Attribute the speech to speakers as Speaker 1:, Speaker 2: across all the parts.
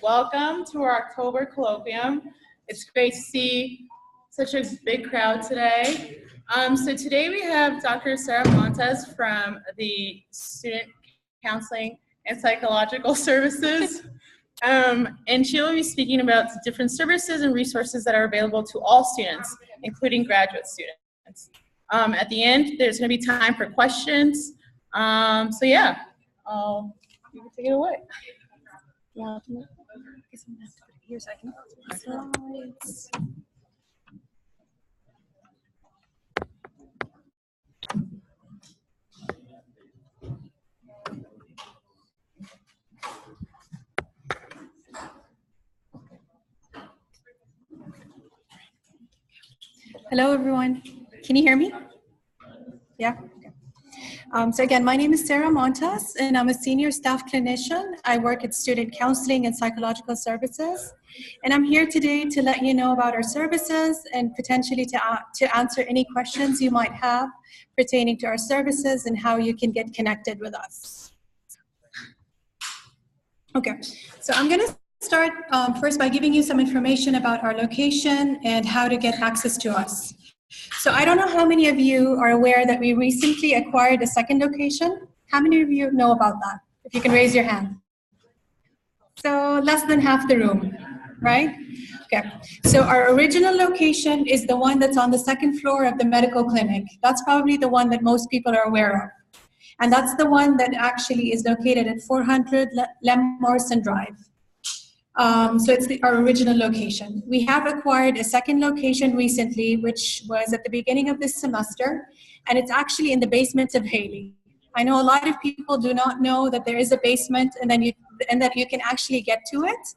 Speaker 1: Welcome to our October Colloquium. It's great to see such a big crowd today. So today we have Dr. Sarah Montes from the Student Counseling and Psychological Services. And she will be speaking about the different services and resources that are available to all students, including graduate students. At the end, there's going to be time for questions. So yeah, you can take it away. Yeah. I guess I'm gonna have to put it here so I can go to the slides.
Speaker 2: Hello, everyone. Can you hear me? Yeah. So again, my name is Sarah Montes, and I'm a senior staff clinician. I work at Student Counseling and Psychological Services, and I'm here today to let you know about our services and potentially to answer any questions you might have pertaining to our services and how you can get connected with us. Okay, so I'm going to start first by giving you some information about our location and how to get access to us. So I don't know how many of you are aware that we recently acquired a second location. How many of you know about that? If you can raise your hand. So less than half the room, right? Okay, so our original location is the one that's on the second floor of the medical clinic. That's probably the one that most people are aware of. And that's the one that actually is located at 400 Lem Morrison Drive. So it's our original location. We have acquired a second location recently, which was at the beginning of this semester, and it's actually in the basement of Haley. I know a lot of people do not know that there is a basement and that you can actually get to it,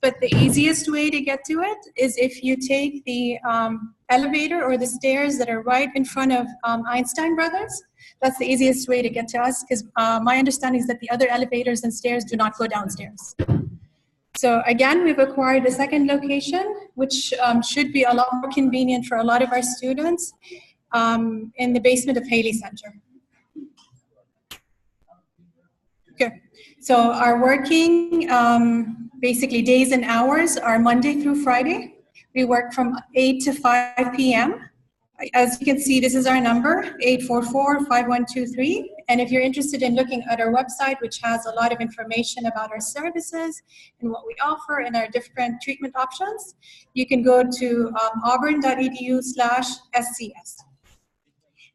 Speaker 2: but the easiest way to get to it is if you take the elevator or the stairs that are right in front of Einstein Brothers. That's the easiest way to get to us, because my understanding is that the other elevators and stairs do not go downstairs. So again, we've acquired a second location, which should be a lot more convenient for a lot of our students in the basement of Haley Center. Okay, so our working basically days and hours are Monday through Friday. We work from 8 to 5 p.m. As you can see, this is our number, 844-5123. And if you're interested in looking at our website, which has a lot of information about our services and what we offer and our different treatment options, you can go to auburn.edu/SCS.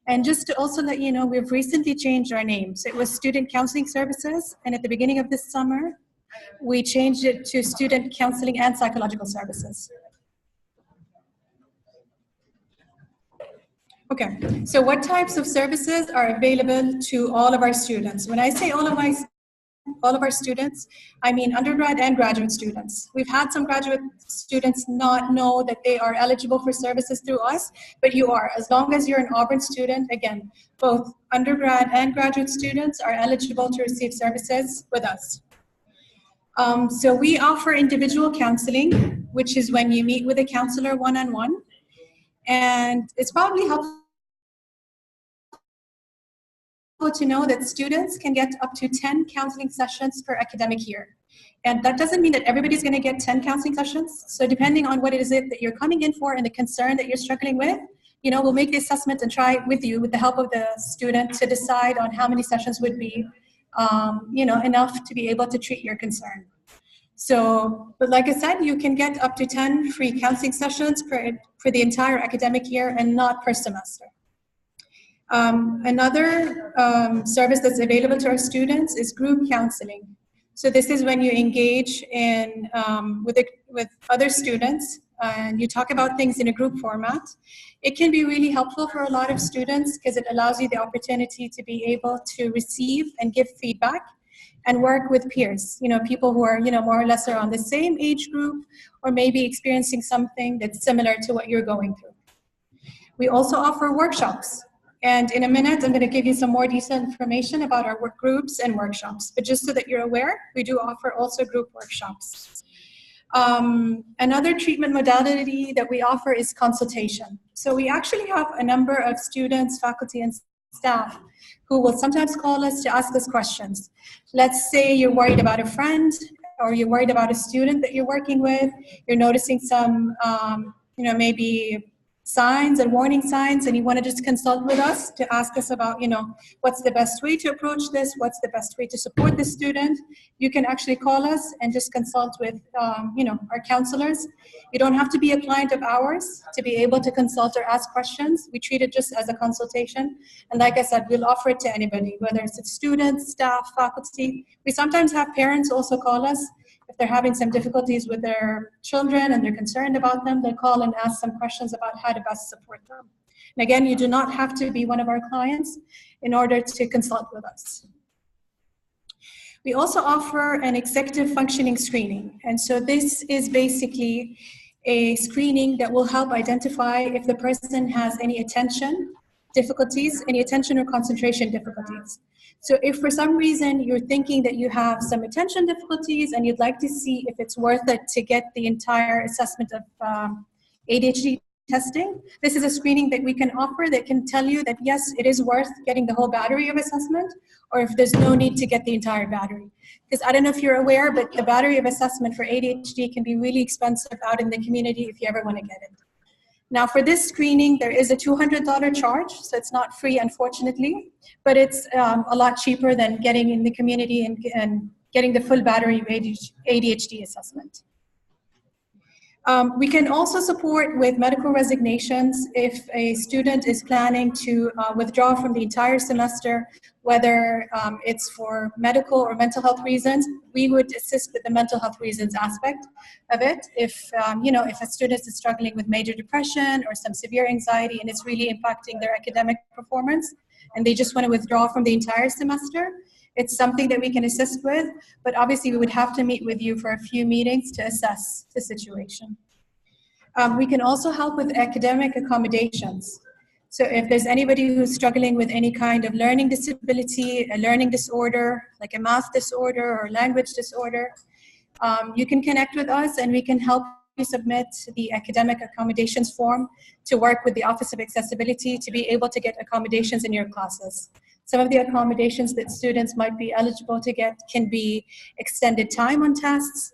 Speaker 2: And just to also let you know, we've recently changed our name. So it was Student Counseling Services, and at the beginning of this summer, we changed it to Student Counseling and Psychological Services. Okay, so what types of services are available to all of our students? When I say all of our students, I mean undergrad and graduate students. We've had some graduate students not know that they are eligible for services through us, but you are. As long as you're an Auburn student, again, both undergrad and graduate students are eligible to receive services with us. So we offer individual counseling, which is when you meet with a counselor one-on-one. And it's probably helpful to know that students can get up to 10 counseling sessions per academic year. And that doesn't mean that everybody's going to get 10 counseling sessions. So depending on what it is that you're coming in for and the concern that you're struggling with, we'll make the assessment and try with you, with the help of the student, to decide on how many sessions would be, enough to be able to treat your concern. So, but like I said, you can get up to 10 free counseling sessions for the entire academic year and not per semester. Another service that's available to our students is group counseling. So this is when you engage in with other students and you talk about things in a group format. It can be really helpful for a lot of students because it allows you the opportunity to be able to receive and give feedback and work with peers, people who are, more or less around the same age group or maybe experiencing something that's similar to what you're going through. We also offer workshops. And in a minute, I'm going to give you some more detailed information about our work groups and workshops. But just so that you're aware, we do offer also group workshops. Another treatment modality that we offer is consultation. So we actually have a number of students, faculty, and staff who will sometimes call us to ask us questions. Let's say you're worried about a friend or you're worried about a student that you're working with, you're noticing some, maybe signs and warning signs, and you want to just consult with us to ask us about, what's the best way to approach this, what's the best way to support the student, you can actually call us and just consult with, our counselors. You don't have to be a client of ours to be able to consult or ask questions. We treat it just as a consultation. And like I said, we'll offer it to anybody, whether it's students, staff, faculty. We sometimes have parents also call us. If they're having some difficulties with their children and they're concerned about them, they call and ask some questions about how to best support them. And again, you do not have to be one of our clients in order to consult with us. We also offer an executive functioning screening. And so this is basically a screening that will help identify if the person has any attention difficulties, any attention or concentration difficulties. So if for some reason you're thinking that you have some attention difficulties and you'd like to see if it's worth it to get the entire assessment of ADHD testing, this is a screening that we can offer that can tell you that yes, it is worth getting the whole battery of assessment, or if there's no need to get the entire battery. Because I don't know if you're aware, but the battery of assessment for ADHD can be really expensive out in the community if you ever want to get it. Now for this screening, there is a $200 charge, so it's not free, unfortunately, but it's a lot cheaper than getting in the community and getting the full battery of ADHD assessment. We can also support with medical resignations if a student is planning to withdraw from the entire semester, whether it's for medical or mental health reasons. We would assist with the mental health reasons aspect of it. If a student is struggling with major depression or some severe anxiety and it's really impacting their academic performance and they just want to withdraw from the entire semester, it's something that we can assist with, but obviously we would have to meet with you for a few meetings to assess the situation. We can also help with academic accommodations. So if there's anybody who's struggling with any kind of learning disability, a learning disorder, like a math disorder or language disorder, you can connect with us and we can help you submit the academic accommodations form to work with the Office of Accessibility to be able to get accommodations in your classes. Some of the accommodations that students might be eligible to get can be extended time on tests,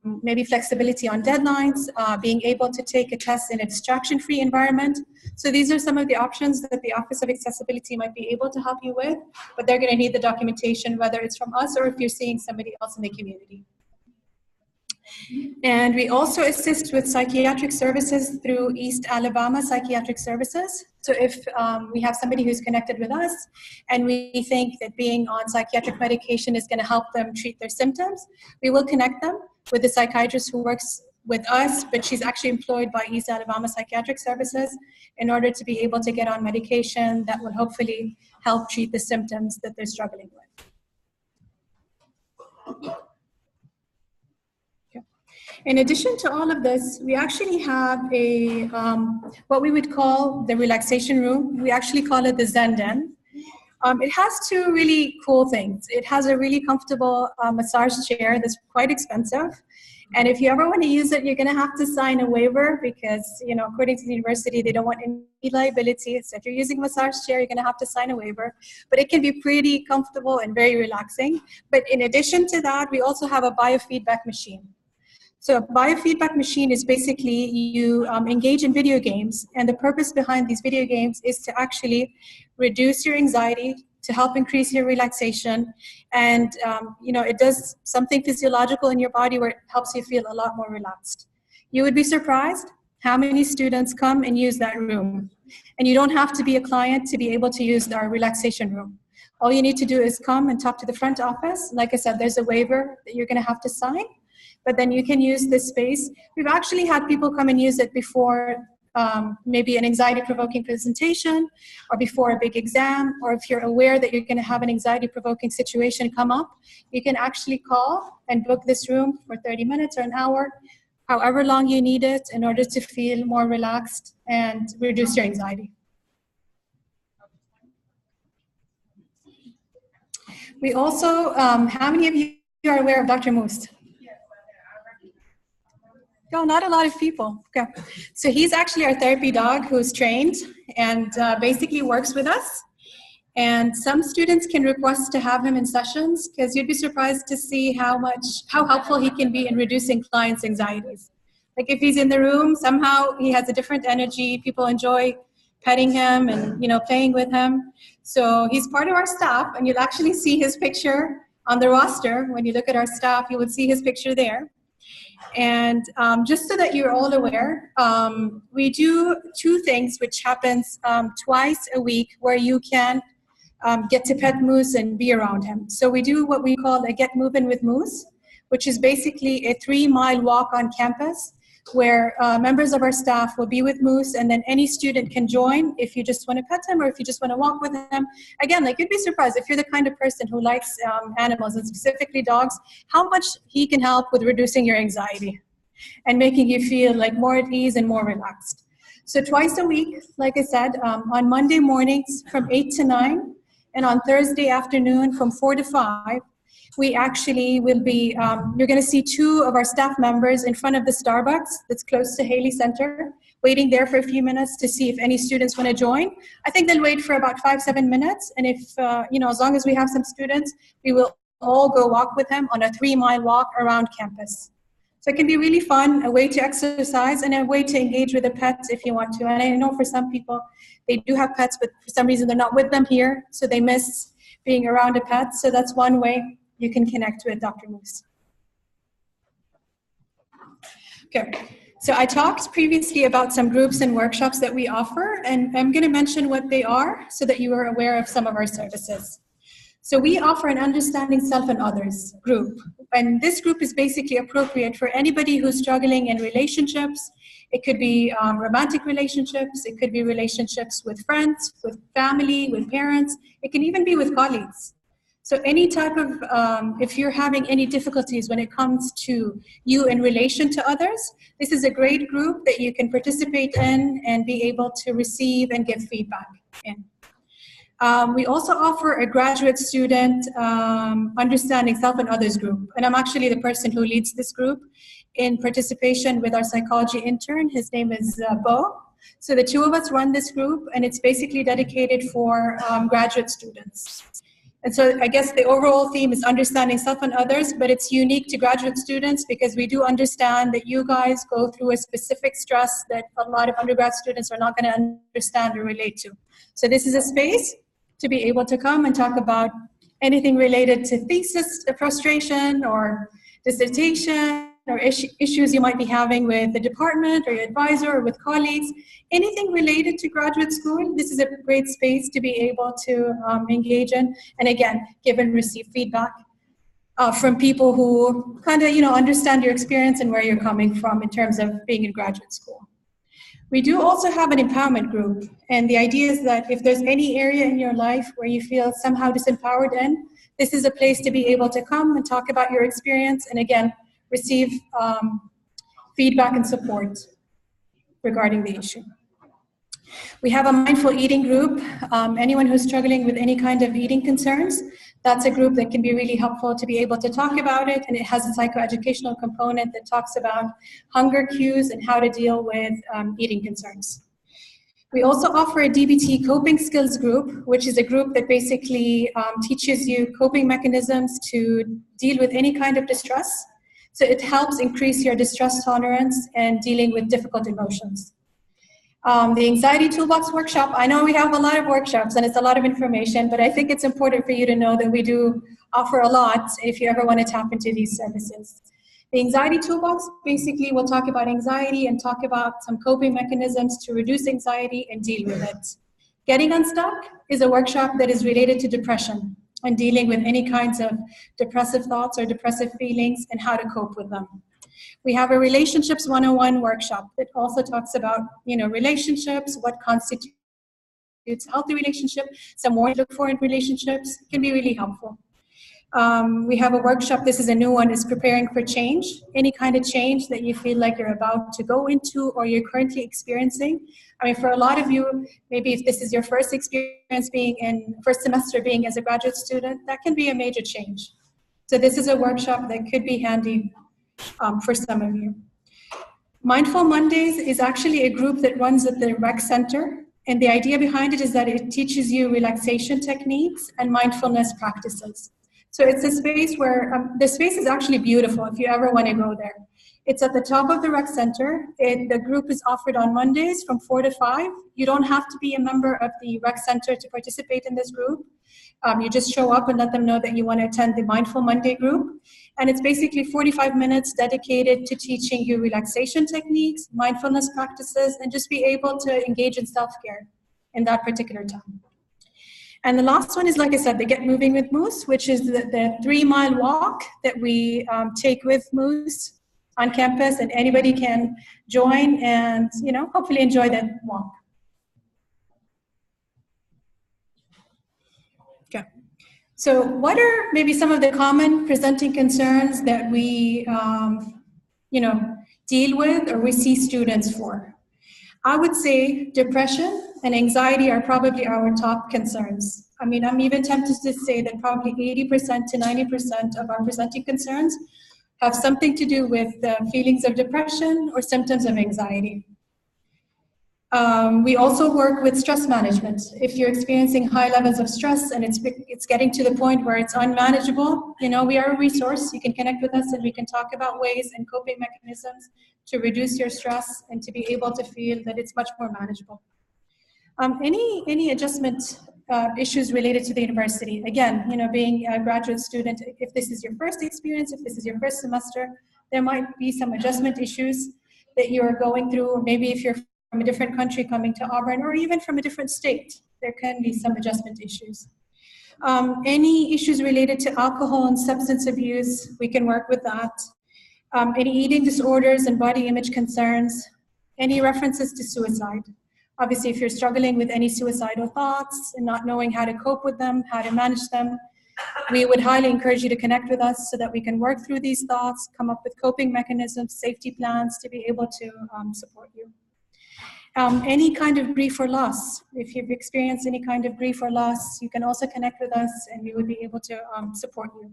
Speaker 2: maybe flexibility on deadlines, being able to take a test in a distraction-free environment. So these are some of the options that the Office of Accessibility might be able to help you with, but they're going to need the documentation, whether it's from us or if you're seeing somebody else in the community. And we also assist with psychiatric services through East Alabama Psychiatric Services. So if we have somebody who's connected with us and we think that being on psychiatric medication is going to help them treat their symptoms, we will connect them with a psychiatrist who works with us, but she's actually employed by East Alabama Psychiatric Services in order to be able to get on medication that will hopefully help treat the symptoms that they're struggling with. In addition to all of this, we actually have a what we would call the relaxation room. We actually call it the Zen Den. It has two really cool things. It has a really comfortable massage chair that's quite expensive. And if you ever want to use it, you're going to have to sign a waiver because, according to the university, they don't want any liability. So if you're using a massage chair, you're going to have to sign a waiver. But it can be pretty comfortable and very relaxing. But in addition to that, we also have a biofeedback machine. So a biofeedback machine is basically you engage in video games, and the purpose behind these video games is to actually reduce your anxiety, to help increase your relaxation, and it does something physiological in your body where it helps you feel a lot more relaxed. You would be surprised how many students come and use that room, and you don't have to be a client to be able to use our relaxation room. All you need to do is come and talk to the front office. Like I said, there's a waiver that you're going to have to sign. But then you can use this space. We've actually had people come and use it before maybe an anxiety-provoking presentation or before a big exam, or if you're aware that you're going to have an anxiety-provoking situation come up, you can actually call and book this room for 30 minutes or an hour, however long you need it, in order to feel more relaxed and reduce your anxiety. We also, how many of you are aware of Dr. Moose? No, not a lot of people. Okay. So he's actually our therapy dog who's trained and basically works with us. And some students can request to have him in sessions because you'd be surprised to see how helpful he can be in reducing clients' anxieties. Like if he's in the room, somehow he has a different energy. People enjoy petting him and playing with him. So he's part of our staff, and you'll actually see his picture on the roster. When you look at our staff, you would see his picture there. And just so that you're all aware, we do two things which happens twice a week where you can get to pet Moose and be around him. So we do what we call a Get Moving with Moose, which is basically a 3-mile walk on campus where members of our staff will be with Moose, and then any student can join if you just want to pet him or if you just want to walk with him. Again, like, you'd be surprised if you're the kind of person who likes animals, and specifically dogs, how much he can help with reducing your anxiety and making you feel like more at ease and more relaxed. So twice a week, like I said, on Monday mornings from 8 to 9, and on Thursday afternoon from 4 to 5, we actually will be, you're going to see 2 of our staff members in front of the Starbucks that's close to Haley Center, waiting there for a few minutes to see if any students want to join. I think they'll wait for about 5-7 minutes, and if, as long as we have some students, we will all go walk with them on a 3-mile walk around campus. So it can be really fun, a way to exercise and a way to engage with the pets if you want to. And I know for some people, they do have pets, but for some reason they're not with them here, so they miss being around a pet. So that's one way you can connect with Dr. Moose. Okay, so I talked previously about some groups and workshops that we offer, and I'm going to mention what they are so that you are aware of some of our services. So we offer an Understanding Self and Others group, and this group is basically appropriate for anybody who's struggling in relationships. It could be romantic relationships, it could be relationships with friends, with family, with parents, it can even be with colleagues. So any type of, if you're having any difficulties when it comes to you in relation to others, this is a great group that you can participate in and be able to receive and give feedback in. We also offer a graduate student Understanding Self and Others group. And I'm actually the person who leads this group in participation with our psychology intern. His name is Bo. So the 2 of us run this group, and it's basically dedicated for graduate students. And so I guess the overall theme is Understanding Self and Others, but it's unique to graduate students because we do understand that you guys go through a specific stress that a lot of undergrad students are not going to understand or relate to. So this is a space to be able to come and talk about anything related to thesis frustration or dissertation or issues you might be having with the department or your advisor or with colleagues. Anything related to graduate school, this is a great space to be able to engage in, and again, give and receive feedback from people who kind of understand your experience and where you're coming from in terms of being in graduate school. We do also have an empowerment group, and the idea is that if there's any area in your life where you feel somehow disempowered in, this is a place to be able to come and talk about your experience and again, receive feedback and support regarding the issue. We have a mindful eating group. Anyone who's struggling with any kind of eating concerns, that's a group that can be really helpful to be able to talk about it, and it has a psychoeducational component that talks about hunger cues and how to deal with eating concerns. We also offer a DBT coping skills group, which is a group that basically teaches you coping mechanisms to deal with any kind of distress. So it helps increase your distress tolerance and dealing with difficult emotions. The Anxiety Toolbox workshop, I know we have a lot of workshops and it's a lot of information, but I think it's important for you to know that we do offer a lot if you ever want to tap into these services. The Anxiety Toolbox basically will talk about anxiety and talk about some coping mechanisms to reduce anxiety and deal with it. Getting Unstuck is a workshop that is related to depression and dealing with any kinds of depressive thoughts or depressive feelings and how to cope with them. We have a Relationships 101 workshop that also talks about, relationships, what constitutes a healthy relationship, some more to look for in relationships, can be really helpful. We have a workshop, this is a new one, is Preparing for Change. Any kind of change that you feel like you're about to go into or you're currently experiencing. I mean, for a lot of you, maybe if this is your first experience first semester being as a graduate student, that can be a major change. So this is a workshop that could be handy for some of you. Mindful Mondays is actually a group that runs at the rec center. And the idea behind it is that it teaches you relaxation techniques and mindfulness practices. So it's a space where, the space is actually beautiful if you ever want to go there. It's at the top of the rec center. The group is offered on Mondays from 4 to 5. You don't have to be a member of the rec center to participate in this group. You just show up and let them know that you want to attend the Mindful Monday group. And it's basically 45 minutes dedicated to teaching you relaxation techniques, mindfulness practices, and just be able to engage in self-care in that particular time. And the last one is, like I said, the Get Moving with Moose, which is the 3-mile walk that we take with Moose on campus, and anybody can join and, hopefully enjoy that walk. Okay. So what are maybe some of the common presenting concerns that we, deal with or we see students for? I would say depression and anxiety are probably our top concerns. I mean, I'm even tempted to say that probably 80% to 90% of our presenting concerns have something to do with feelings of depression or symptoms of anxiety. We also work with stress management. If you're experiencing high levels of stress and it's getting to the point where it's unmanageable, we are a resource. You can connect with us and we can talk about ways and coping mechanisms to reduce your stress and to be able to feel that it's much more manageable. Any adjustment issues related to the university? Again, being a graduate student, if this is your first experience, if this is your first semester, there might be some adjustment issues that you are going through, or maybe if you're from a different country coming to Auburn, or even from a different state, there can be some adjustment issues. Any issues related to alcohol and substance abuse, we can work with that. Any eating disorders and body image concerns, any references to suicide. Obviously, if you're struggling with any suicidal thoughts and not knowing how to cope with them, how to manage them, we would highly encourage you to connect with us so that we can work through these thoughts, come up with coping mechanisms, safety plans to be able to support you. Any kind of grief or loss. If you've experienced any kind of grief or loss, you can also connect with us and we would be able to support you.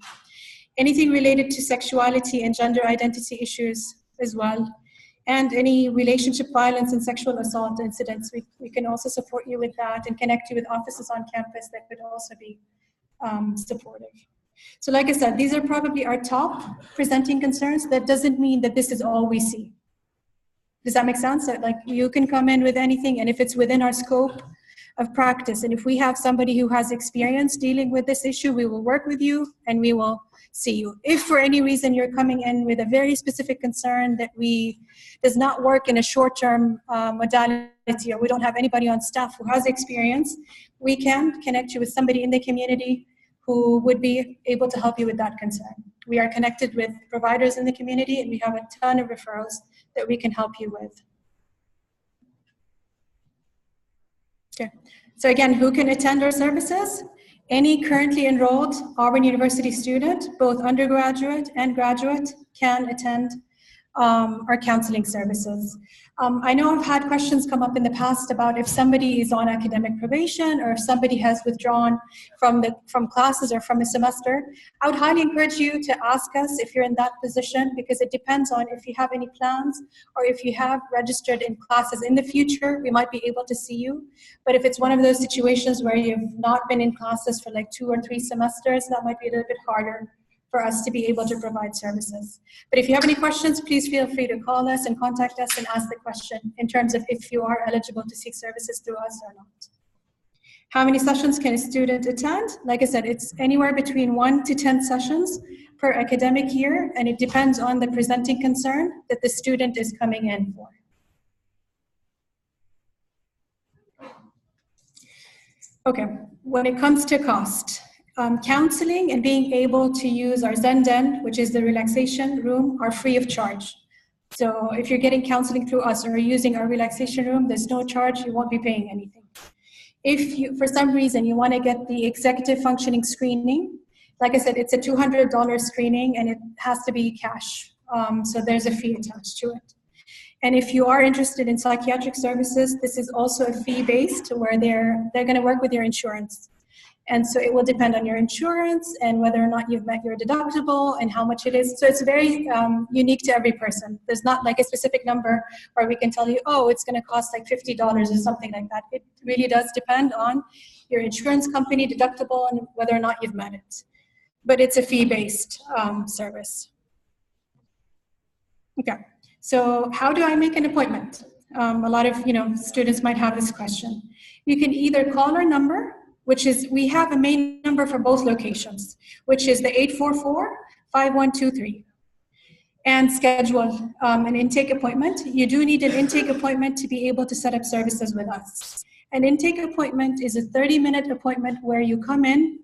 Speaker 2: Anything related to sexuality and gender identity issues as well. And any relationship violence and sexual assault incidents, we can also support you with that and connect you with offices on campus that could also be supportive. So like I said, these are probably our top presenting concerns. That doesn't mean that this is all we see. Does that make sense? That, like, you can come in with anything, and if it's within our scope of practice, and if we have somebody who has experience dealing with this issue, we will work with you and we will see you. If for any reason you're coming in with a very specific concern that does not work in a short-term modality, or we don't have anybody on staff who has experience, we can connect you with somebody in the community who would be able to help you with that concern. We are connected with providers in the community, and we have a ton of referrals that we can help you with. Okay. So again, who can attend our services? Any currently enrolled Auburn University student, both undergraduate and graduate, can attend our counseling services. I know I've had questions come up in the past about if somebody is on academic probation or if somebody has withdrawn from classes or from a semester. I would highly encourage you to ask us if you're in that position, because it depends on if you have any plans or if you have registered in classes in the future, we might be able to see you. But if it's one of those situations where you've not been in classes for like 2 or 3 semesters, that might be a little bit harder for us to be able to provide services. But if you have any questions, please feel free to call us and contact us and ask the question in terms of if you are eligible to seek services through us or not. How many sessions can a student attend? Like I said, it's anywhere between 1 to 10 sessions per academic year, and it depends on the presenting concern that the student is coming in for. Okay, when it comes to cost, counseling and being able to use our Zen Den, which is the relaxation room, are free of charge. So if you're getting counseling through us or using our relaxation room, there's no charge, you won't be paying anything. If you, for some reason, you want to get the executive functioning screening, like I said, it's a $200 screening and it has to be cash. So there's a fee attached to it. And if you are interested in psychiatric services, this is also a fee-based where they're going to work with your insurance. And so it will depend on your insurance and whether or not you've met your deductible and how much it is. So it's very unique to every person. There's not like a specific number where we can tell you, oh, it's going to cost like $50 or something like that. It really does depend on your insurance company, deductible, and whether or not you've met it. But it's a fee-based service. Okay, so how do I make an appointment? A lot of students might have this question. You can either call our number, which is, we have a main number for both locations, which is the 844-5123, and schedule an intake appointment. You do need an intake appointment to be able to set up services with us. An intake appointment is a 30-minute appointment where you come in.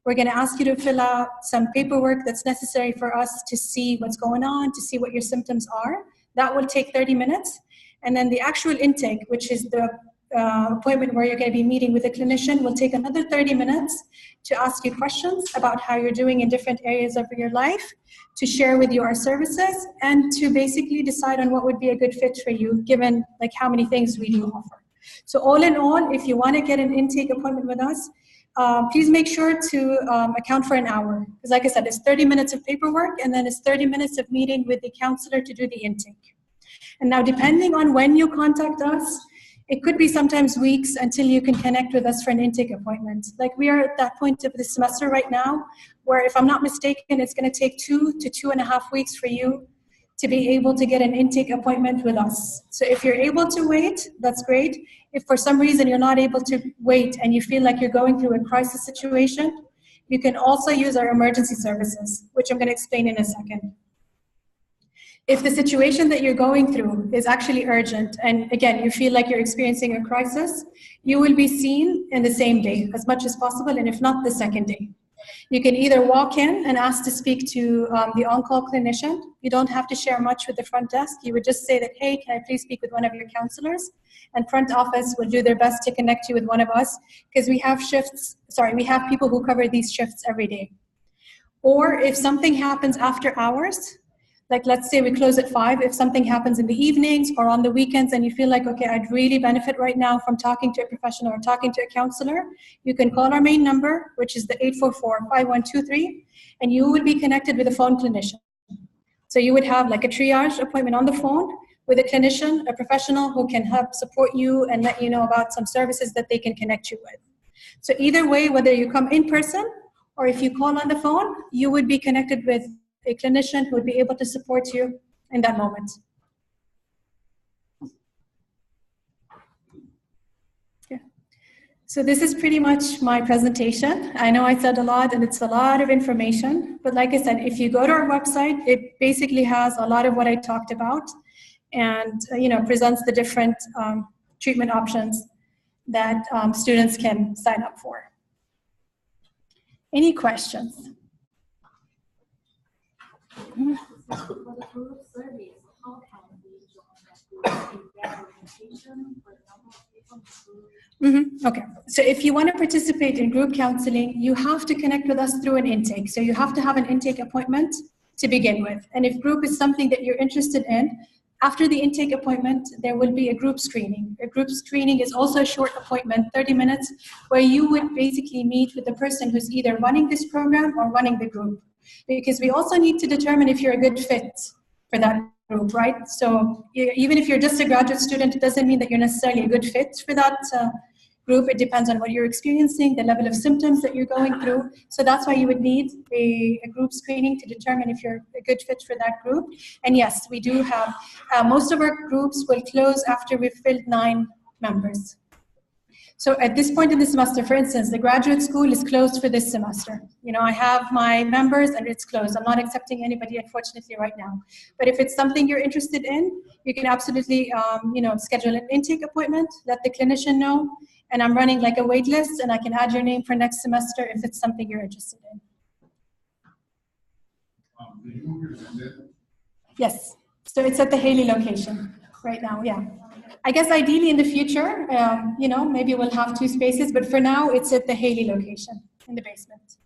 Speaker 2: We're going to ask you to fill out some paperwork that's necessary for us to see what's going on, to see what your symptoms are. That will take 30 minutes. And then the actual intake, which is the appointment where you're going to be meeting with a clinician, will take another 30 minutes to ask you questions about how you're doing in different areas of your life, to share with you our services, and to basically decide on what would be a good fit for you, given like how many things we do offer. So all in all, if you want to get an intake appointment with us, please make sure to account for an hour. Because like I said, it's 30 minutes of paperwork, and then it's 30 minutes of meeting with the counselor to do the intake. And now, depending on when you contact us, it could be sometimes weeks until you can connect with us for an intake appointment. Like, we are at that point of the semester right now, where if I'm not mistaken, it's going to take 2 to 2.5 weeks for you to be able to get an intake appointment with us. So if you're able to wait, that's great. If for some reason you're not able to wait and you feel like you're going through a crisis situation, you can also use our emergency services, which I'm going to explain in a second. If the situation that you're going through is actually urgent, and again, you feel like you're experiencing a crisis, you will be seen in the same day as much as possible, and if not, the second day. You can either walk in and ask to speak to the on-call clinician. You don't have to share much with the front desk. You would just say that, hey, can I please speak with one of your counselors? And front office will do their best to connect you with one of us, because we have people who cover these shifts every day. Or if something happens after hours, like let's say we close at 5, if something happens in the evenings or on the weekends and you feel like, okay, I'd really benefit right now from talking to a professional or talking to a counselor, you can call our main number, which is the 844-5123, and you would be connected with a phone clinician. So you would have like a triage appointment on the phone with a clinician, a professional who can help support you and let you know about some services that they can connect you with. So either way, whether you come in person or if you call on the phone, you would be connected with a clinician who would be able to support you in that moment. Yeah. So this is pretty much my presentation. I know I said a lot and it's a lot of information, but like I said, if you go to our website, it basically has a lot of what I talked about and presents the different treatment options that students can sign up for. Any questions?
Speaker 3: For the group service, how can we join that group? Is there a limitation for the number of people in the group?
Speaker 2: Okay, so if you want to participate in group counseling, you have to connect with us through an intake. So you have to have an intake appointment to begin with. And if group is something that you're interested in, after the intake appointment, there will be a group screening. A group screening is also a short appointment, 30 minutes, where you would basically meet with the person who's either running this program or running the group. Because we also need to determine if you're a good fit for that group, right? So even if you're just a graduate student, it doesn't mean that you're necessarily a good fit for that group. It depends on what you're experiencing, the level of symptoms that you're going through. So that's why you would need a group screening to determine if you're a good fit for that group. And yes, we do have, most of our groups will close after we've filled 9 members. So at this point in the semester, for instance, the graduate school is closed for this semester. I have my members and it's closed. I'm not accepting anybody, unfortunately, right now. But if it's something you're interested in, you can absolutely, schedule an intake appointment, let the clinician know, and I'm running like a wait list, and I can add your name for next semester if it's something you're interested in.
Speaker 4: Did you move your Zoom?
Speaker 2: Yes, so it's at the Haley location right now, yeah. I guess ideally in the future, maybe we'll have 2 spaces, but for now it's at the Haley location in the basement.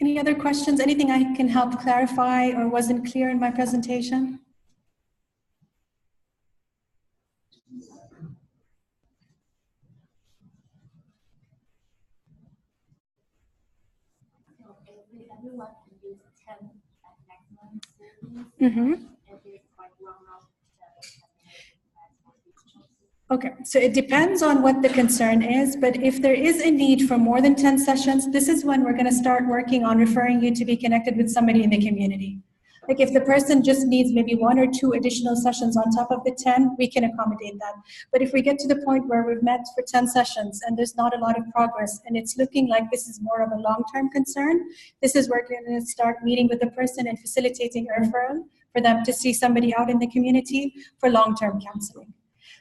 Speaker 2: Any other questions? Anything I can help clarify or wasn't clear in my presentation?
Speaker 3: everyone can use 10 at maximum surveys.
Speaker 2: Mm-hmm.
Speaker 3: And there's like one round for each choice.
Speaker 2: Okay, so it depends on what the concern is, but if there is a need for more than 10 sessions, this is when we're going to start working on referring you to be connected with somebody in the community. Like if the person just needs maybe 1 or 2 additional sessions on top of the 10, we can accommodate that. But if we get to the point where we've met for 10 sessions and there's not a lot of progress and it's looking like this is more of a long-term concern, this is where we're going to start meeting with the person and facilitating a referral for them to see somebody out in the community for long-term counseling.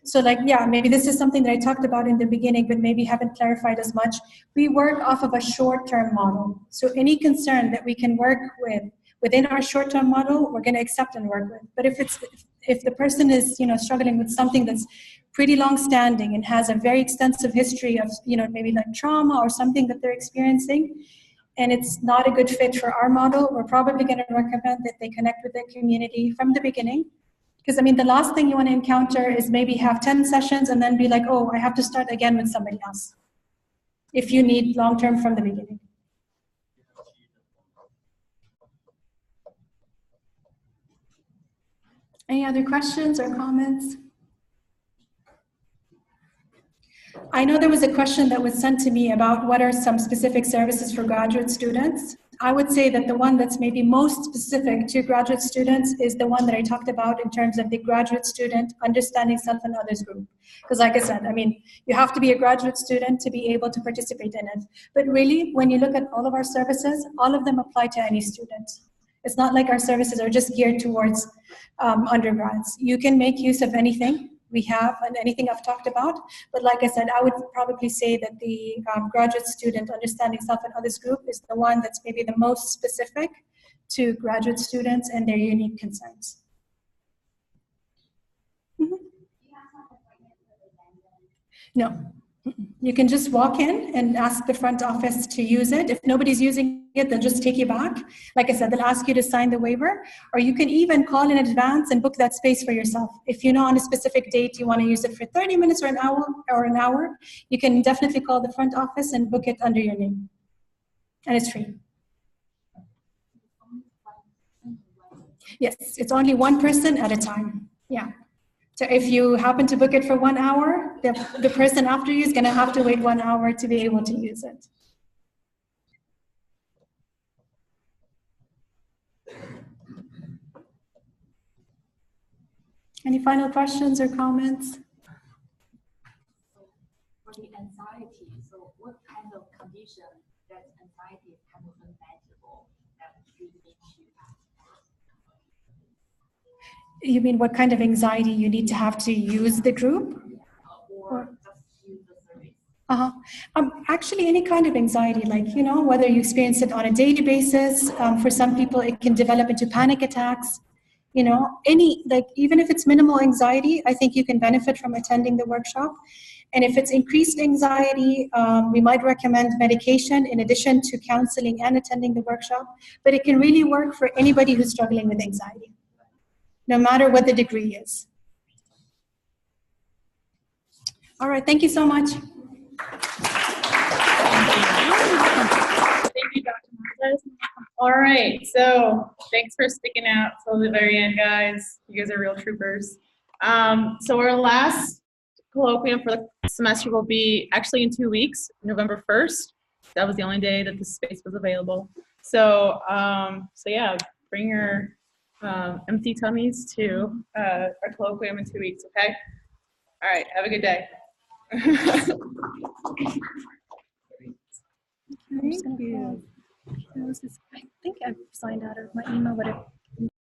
Speaker 2: So like, yeah, maybe this is something that I talked about in the beginning, but maybe haven't clarified as much. We work off of a short-term model. So any concern that we can work with within our short-term model, we're going to accept and work with. But if the person is, struggling with something that's pretty long-standing and has a very extensive history of, maybe like trauma or something that they're experiencing, and it's not a good fit for our model, we're probably going to recommend that they connect with their community from the beginning. Because, the last thing you want to encounter is maybe have 10 sessions and then be like, oh, I have to start again with somebody else. If you need long-term from the beginning. Any other questions or comments? I know there was a question that was sent to me about what are some specific services for graduate students. I would say that the one that's maybe most specific to graduate students is the one that I talked about in terms of the graduate student understanding self and others group. Because like I said, you have to be a graduate student to be able to participate in it. But really, when you look at all of our services, all of them apply to any student. It's not like our services are just geared towards undergrads. You can make use of anything we have and anything I've talked about. But like I said, I would probably say that the graduate student understanding self and others group is the one that's maybe the most specific to graduate students and their unique concerns. Mm-hmm. No. You can just walk in and ask the front office to use it. If nobody's using it, they'll just take you back. Like I said, they'll ask you to sign the waiver, or you can even call in advance and book that space for yourself. If you know on a specific date you want to use it for 30 minutes or an hour, you can definitely call the front office and book it under your name. And it's free. Yes, it's only one person at a time. Yeah. So if you happen to book it for 1 hour, the person after you is going to have to wait 1 hour to be able to use it. Any final questions or comments?
Speaker 3: For the anxiety, so what kind of condition that anxiety is kind of unmanageable that you need to
Speaker 2: You mean what kind of anxiety you need to have to use the group?
Speaker 3: or just use the service?
Speaker 2: Actually, any kind of anxiety, like, whether you experience it on a daily basis, for some people it can develop into panic attacks, even if it's minimal anxiety, I think you can benefit from attending the workshop. And if it's increased anxiety, we might recommend medication in addition to counseling and attending the workshop, but it can really work for anybody who's struggling with anxiety, no matter what the degree is. All right, thank you so much.
Speaker 1: Thank you, Dr. Montes. All right, so thanks for sticking out till the very end, guys. You guys are real troopers. So our last colloquium for the semester will be actually in 2 weeks, November 1st. That was the only day that the space was available. So, yeah, bring your empty tummies to our colloquium in 2 weeks, okay? All right, have a good day.
Speaker 2: Thank you. I think I've signed out of my email, but